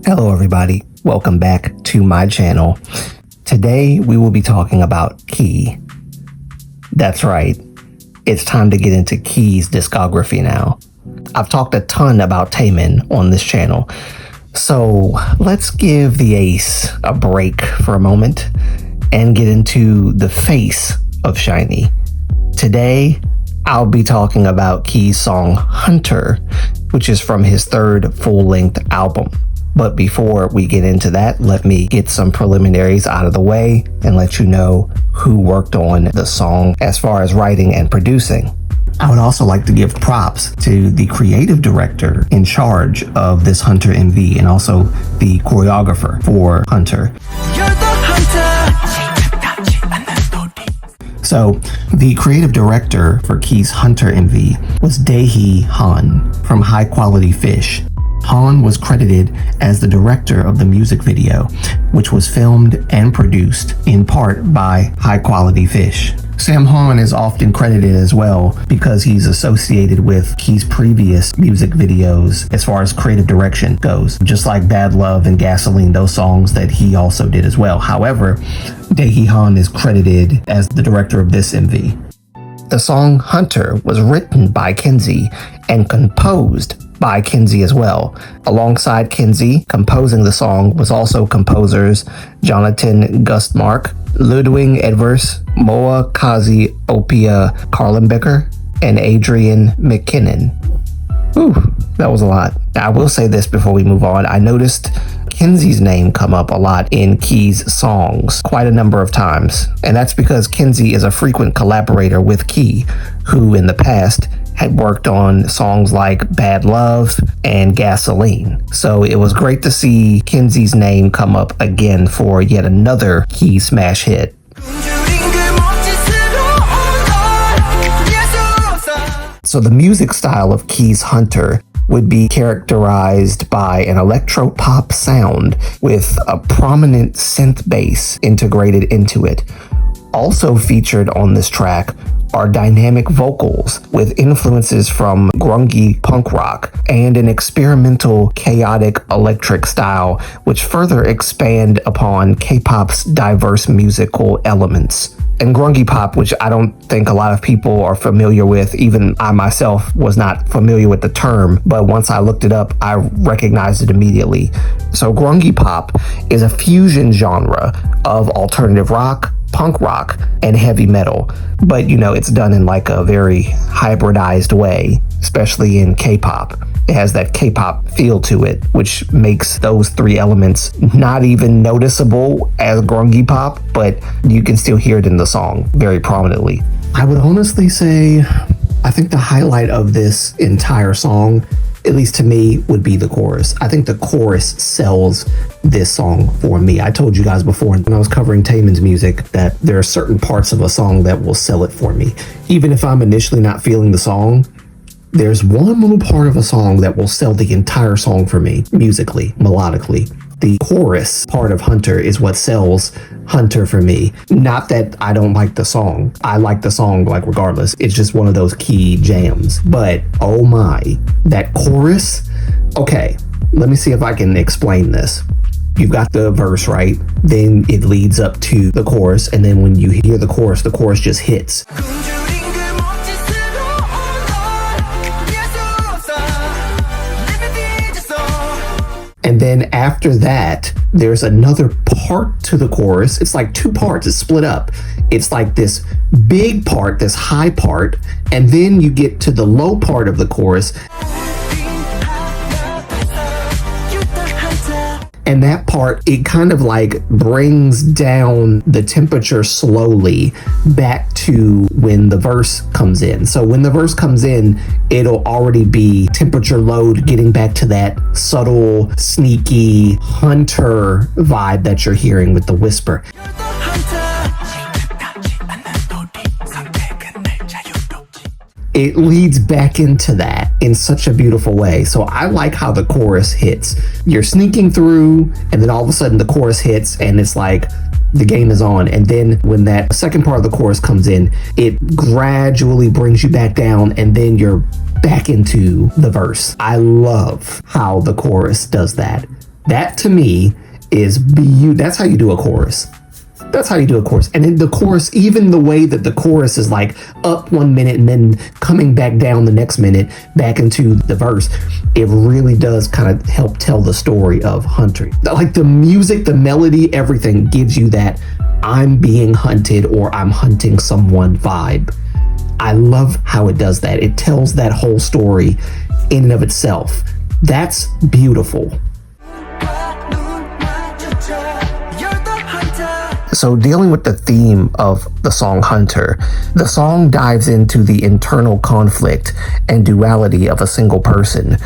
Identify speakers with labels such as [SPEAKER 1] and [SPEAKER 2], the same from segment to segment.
[SPEAKER 1] Hello everybody, welcome back to my channel. Today we will be talking about Key. That's right, it's time to get into Key's discography now. I've talked a ton about Taemin on this channel, so let's give the ace a break for a moment and get into the face of SHINee. Today I'll be talking about Key's song Hunter, which is from his third full-length album. But before we get into that, let me get some preliminaries out of the way and let you know who worked on the song as far as writing and producing. I would also like to give props to the creative director in charge of this Hunter MV and also the choreographer for Hunter. So, the creative director for Key's Hunter MV was Dae Han from High Quality Fish. Han was credited as the director of the music video, which was filmed and produced in part by High Quality Fish. Sam Han is often credited as well because he's associated with Key's previous music videos as far as creative direction goes, just like Bad Love and Gasoline, those songs that he also did as well. However, Dae Han is credited as the director of this MV. The song Hunter was written by Kenzie and composed by Kenzie as well. Alongside Kenzie, composing the song was also composers Jonathan Gustmark, Ludwig Edvers, Moa Kazi Opia Karlenbecker, and Adrian McKinnon. Ooh, that was a lot. I will say this before we move on. I noticed Kenzie's name come up a lot in Key's songs quite a number of times, and that's because Kenzie is a frequent collaborator with Key, who in the past had worked on songs like Bad Love and Gasoline. So it was great to see Kenzie's name come up again for yet another Key smash hit. So the music style of Key's Hunter would be characterized by an electro-pop sound with a prominent synth bass integrated into it. Also featured on this track are dynamic vocals with influences from grungy punk rock and an experimental chaotic electric style which further expand upon K-pop's diverse musical elements. And grungy pop, which I don't think a lot of people are familiar with, even I myself was not familiar with the term, but once I looked it up, I recognized it immediately. So grungy pop is a fusion genre of alternative rock, punk rock, and heavy metal. But you know, it's done in like a very hybridized way, especially in K-pop. It has that K-pop feel to it, which makes those three elements not even noticeable as grungy pop, but you can still hear it in the song very prominently. I would honestly say, I think the highlight of this entire song, at least to me, would be the chorus. I think the chorus sells this song for me. I told you guys before when I was covering Taemin's music that there are certain parts of a song that will sell it for me. Even if I'm initially not feeling the song, there's one little part of a song that will sell the entire song for me, musically, melodically. The chorus part of Hunter is what sells Hunter for me. Not that I don't like the song. I like the song like regardless. It's just one of those Key jams. But oh my, that chorus. Okay, let me see if I can explain this. You've got the verse, right? Then it leads up to the chorus. And then when you hear the chorus just hits. And then after that, there's another part to the chorus. It's like two parts, it's split up. It's like this big part, this high part, and then you get to the low part of the chorus. And that part, it kind of like brings down the temperature slowly back to when the verse comes in. So when the verse comes in, it'll already be temperature load, getting back to that subtle, sneaky Hunter vibe that you're hearing with the whisper. It leads back into that in such a beautiful way. So I like how the chorus hits. You're sneaking through, and then all of a sudden the chorus hits, and it's like the game is on. And then when that second part of the chorus comes in, it gradually brings you back down, and then you're back into the verse. I love how the chorus does that. That to me is that's how you do a chorus. That's how you do a chorus. And in the chorus, even the way that the chorus is like up 1 minute and then coming back down the next minute back into the verse, it really does kind of help tell the story of hunting. Like the music, the melody, everything gives you that I'm being hunted or I'm hunting someone vibe. I love how it does that. It tells that whole story in and of itself. That's beautiful. So dealing with the theme of the song Hunter, the song dives into the internal conflict and duality of a single person,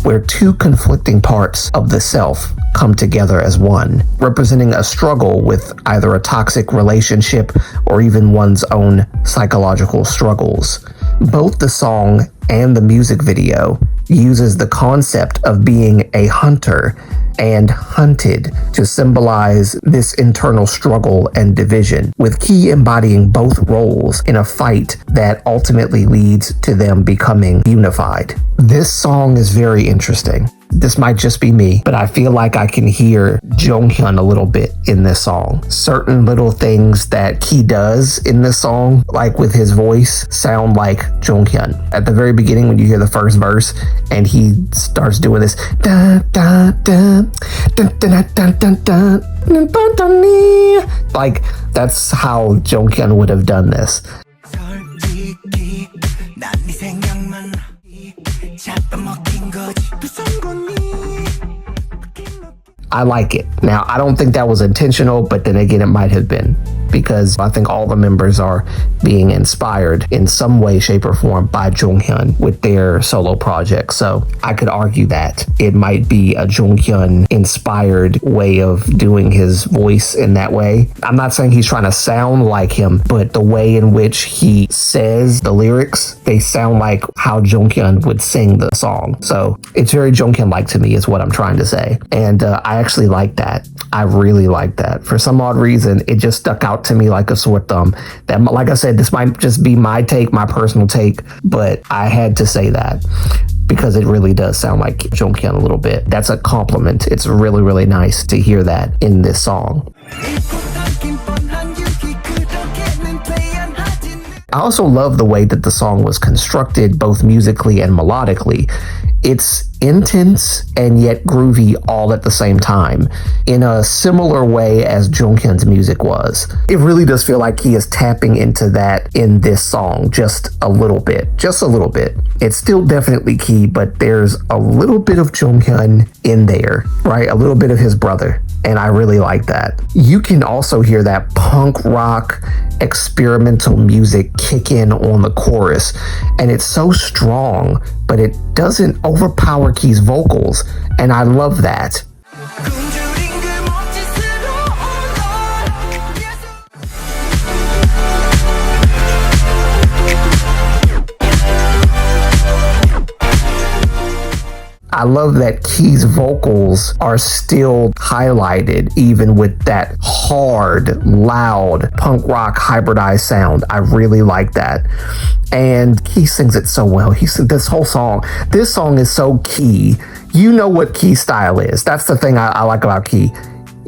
[SPEAKER 1] where two conflicting parts of the self come together as one, representing a struggle with either a toxic relationship or even one's own psychological struggles. Both the song and the music video uses the concept of being a hunter and hunted to symbolize this internal struggle and division, with Key embodying both roles in a fight that ultimately leads to them becoming unified. This song is very interesting. This might just be me, but I feel like I can hear Jonghyun a little bit in this song. Certain little things that Key does in this song, like with his voice, sound like Jonghyun. At the very beginning, when you hear the first verse and he starts doing this, da, da, da, da, da, da, da, da, da, da, like that's how Jonghyun would have done this. I like it. Now, I don't think that was intentional, but then again, it might have been, because I think all the members are being inspired in some way, shape, or form by Jonghyun with their solo project. So I could argue that it might be a Jonghyun inspired way of doing his voice in that way. I'm not saying he's trying to sound like him, but the way in which he says the lyrics, they sound like how Jonghyun would sing the song. So it's very Jonghyun-like to me is what I'm trying to say. And I actually like that. I really like that. For some odd reason, it just stuck out to me like a sore thumb. That, like I said, this might just be my take, my personal take, but I had to say that because it really does sound like Jonghyun a little bit. That's a compliment. It's really, really nice to hear that in this song. I also love the way that the song was constructed, both musically and melodically. It's intense and yet groovy all at the same time, in a similar way as Jonghyun's music was. It really does feel like he is tapping into that in this song just a little bit. Just a little bit. It's still definitely Key, but there's a little bit of Jonghyun in there, right? A little bit of his brother. And I really like that. You can also hear that punk rock experimental music kick in on the chorus, and it's so strong, but it doesn't overpower Key's vocals, and I love that. I love that Key's vocals are still highlighted even with that hard, loud, punk rock hybridized sound. I really like that. And Key sings it so well. He sings this whole song. This song is so Key. You know what Key style is. That's the thing I like about Key.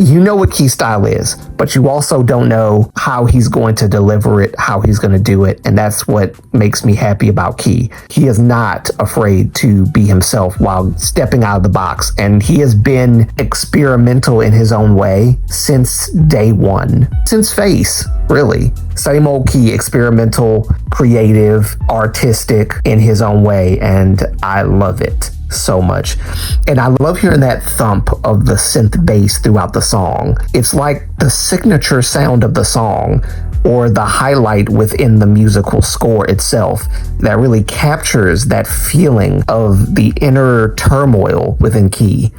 [SPEAKER 1] You know what Key style is, but you also don't know how he's going to deliver it, how he's going to do it. And that's what makes me happy about Key. He is not afraid to be himself while stepping out of the box. And he has been experimental in his own way since day one, since Face, really. Same old Key, experimental, creative, artistic in his own way. And I love it so much. And I love hearing that thump of the synth bass throughout the song. It's like the signature sound of the song, or the highlight within the musical score itself, that really captures that feeling of the inner turmoil within Key.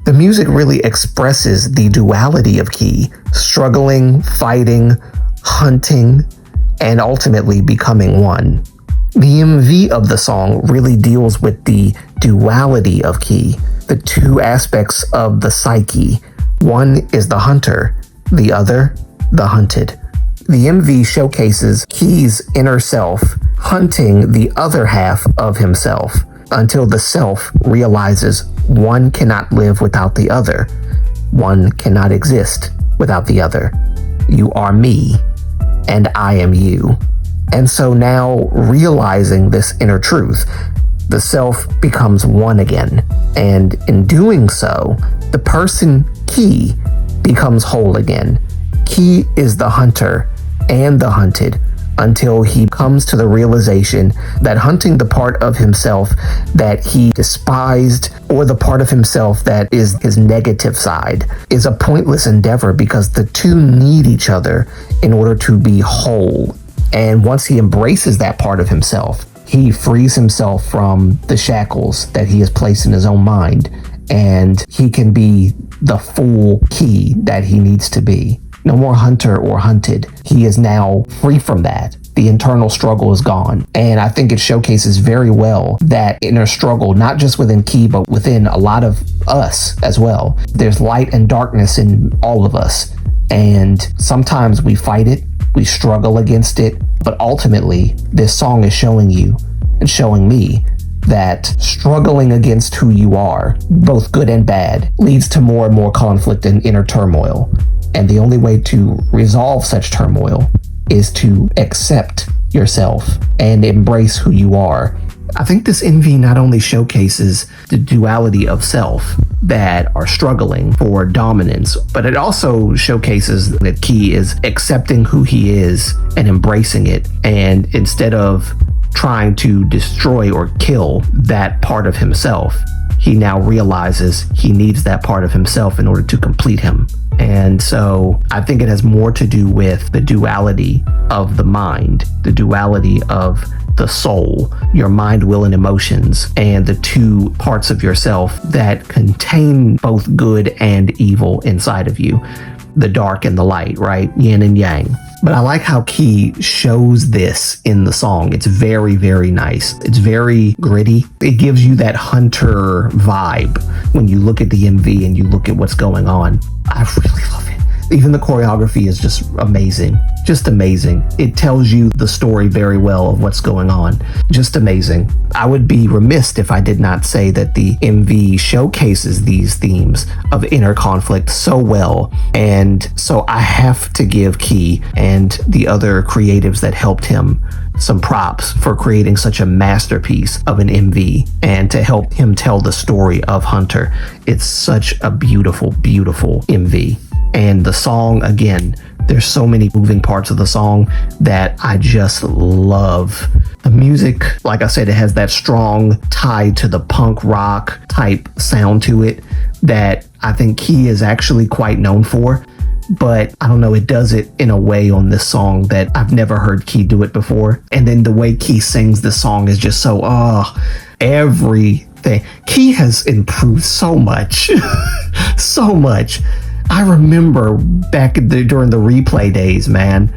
[SPEAKER 1] The music really expresses the duality of Key, struggling, fighting, hunting, and ultimately becoming one. The MV of the song really deals with the duality of Key, the two aspects of the psyche. One is the hunter, the other, the hunted. The MV showcases Key's inner self hunting the other half of himself, until the self realizes one cannot live without the other. One cannot exist without the other. You are me, and I am you. And so now, realizing this inner truth, the self becomes one again. And in doing so, the person Key becomes whole again. Key is the hunter and the hunted until he comes to the realization that hunting the part of himself that he despised, or the part of himself that is his negative side, is a pointless endeavor, because the two need each other in order to be whole. And once he embraces that part of himself, he frees himself from the shackles that he has placed in his own mind, and he can be the full Key that he needs to be. No more hunter or hunted. He is now free from that. The internal struggle is gone. And I think it showcases very well that inner struggle, not just within Key, but within a lot of us as well. There's light and darkness in all of us. And sometimes we fight it, we struggle against it. But ultimately, this song is showing you and showing me that struggling against who you are, both good and bad, leads to more and more conflict and inner turmoil. And the only way to resolve such turmoil is to accept yourself and embrace who you are. I think this MV not only showcases the duality of self that are struggling for dominance, but it also showcases that Key is accepting who he is and embracing it. And instead of trying to destroy or kill that part of himself, he now realizes he needs that part of himself in order to complete him. And so I think it has more to do with the duality of the mind, the duality of the soul, your mind, will, and emotions, and the two parts of yourself that contain both good and evil inside of you, the dark and the light, right? Yin and yang. But I like how Key shows this in the song. It's very, very nice. It's very gritty. It gives you that hunter vibe when you look at the MV and you look at what's going on. I really love it. Even the choreography is just amazing. Just amazing. It tells you the story very well of what's going on. Just amazing. I would be remiss if I did not say that the MV showcases these themes of inner conflict so well. And so I have to give Key and the other creatives that helped him some props for creating such a masterpiece of an MV and to help him tell the story of Hunter. It's such a beautiful, beautiful MV. And the song, again, there's so many moving parts of the song that I just love. The music, like I said, it has that strong tie to the punk rock type sound to it that I think Key is actually quite known for. But I don't know, it does it in a way on this song that I've never heard Key do it before. And then the way Key sings this song is just so, everything. Key has improved so much, so much. I remember back during the replay days, man.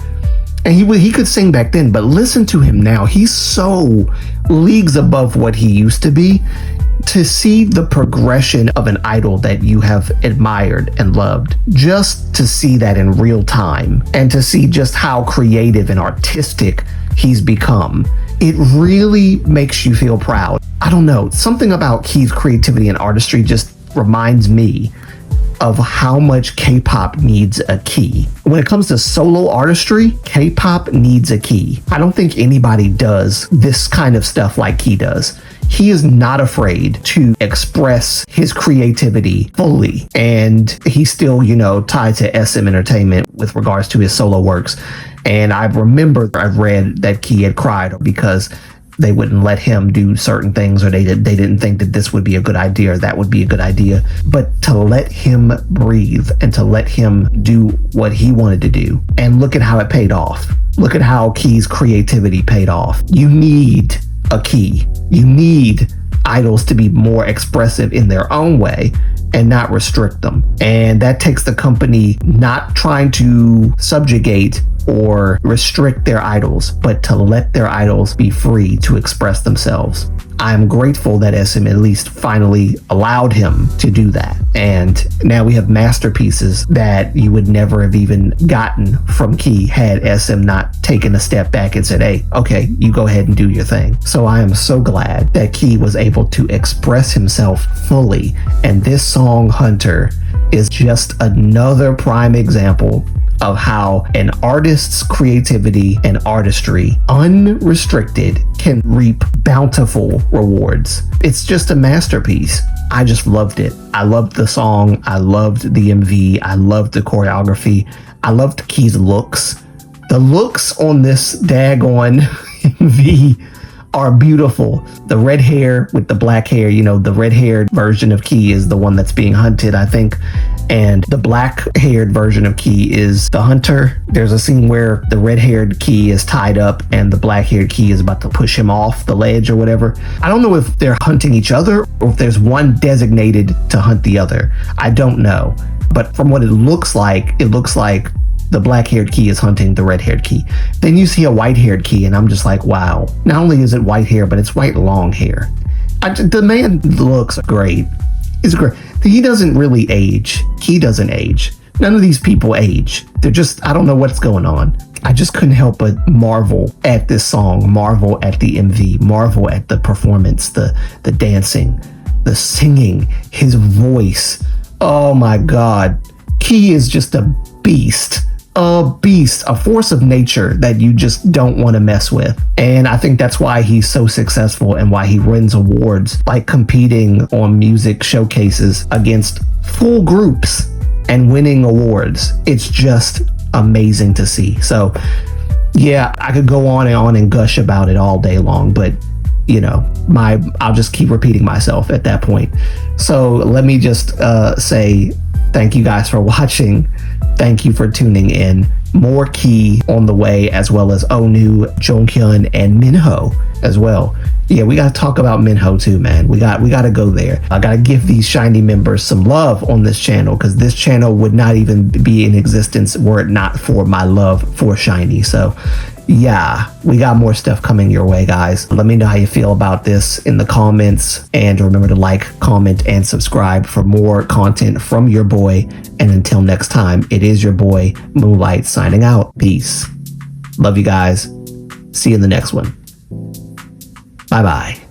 [SPEAKER 1] And he could sing back then, but listen to him now. He's so leagues above what he used to be. To see the progression of an idol that you have admired and loved, just to see that in real time and to see just how creative and artistic he's become, it really makes you feel proud. I don't know, something about Key's creativity and artistry just reminds me of how much K-pop needs a key. When it comes to solo artistry, K-pop needs a key. I don't think anybody does this kind of stuff like Key does. He is not afraid to express his creativity fully. And he's still, tied to SM Entertainment with regards to his solo works. And I remember I read that Key had cried because they wouldn't let him do certain things, or they didn't think that this would be a good idea or that would be a good idea. But to let him breathe and to let him do what he wanted to do, and look at how it paid off. Look at how Key's creativity paid off. You need a Key. You need idols to be more expressive in their own way and not restrict them. And that takes the company not trying to subjugate or restrict their idols, but to let their idols be free to express themselves. I'm grateful that SM at least finally allowed him to do that. And now we have masterpieces that you would never have even gotten from Key had SM not taken a step back and said, hey, okay, you go ahead and do your thing. So I am so glad that Key was able to express himself fully. And this song, Hunter, is just another prime example of how an artist's creativity and artistry, unrestricted, can reap bountiful rewards. It's just a masterpiece. I just loved it. I loved the song. I loved the MV. I loved the choreography. I loved Key's looks. The looks on this daggone MV are beautiful. The red hair with the black hair, you know, the red-haired version of Key is the one that's being hunted, I think. And the black-haired version of Key is the hunter. There's a scene where the red-haired Key is tied up and the black-haired Key is about to push him off the ledge or whatever. I don't know if they're hunting each other or if there's one designated to hunt the other. I don't know. But from what it looks like the black-haired Key is hunting the red-haired Key. Then you see a white-haired Key, and I'm just like, wow. Not only is it white hair, but it's white long hair. The man looks great. It's great. He doesn't really age. Key doesn't age. None of these people age. They're just, I don't know what's going on. I just couldn't help but marvel at this song, marvel at the MV, marvel at the performance, the dancing, the singing, his voice. Oh my God. Key is just a beast. A force of nature that you just don't want to mess with. And I think that's why he's so successful and why he wins awards, like competing on music showcases against full groups and winning awards. It's just amazing to see. So yeah, I could go on and gush about it all day long, but you know, I'll just keep repeating myself at that point. So let me just say thank you guys for watching. Thank you for tuning in. More Key on the way, as well as Onu, Jonghyun, and Minho as well. Yeah, we gotta talk about Minho too, man. We gotta go there. I gotta give these SHINee members some love on this channel, because this channel would not even be in existence were it not for my love for SHINee. So yeah, we got more stuff coming your way, guys. Let me know how you feel about this in the comments, and remember to like, comment, and subscribe for more content from your boy. And until next time, it is your boy Moonlight signing out. Peace. Love you guys. See you in the next one. Bye bye.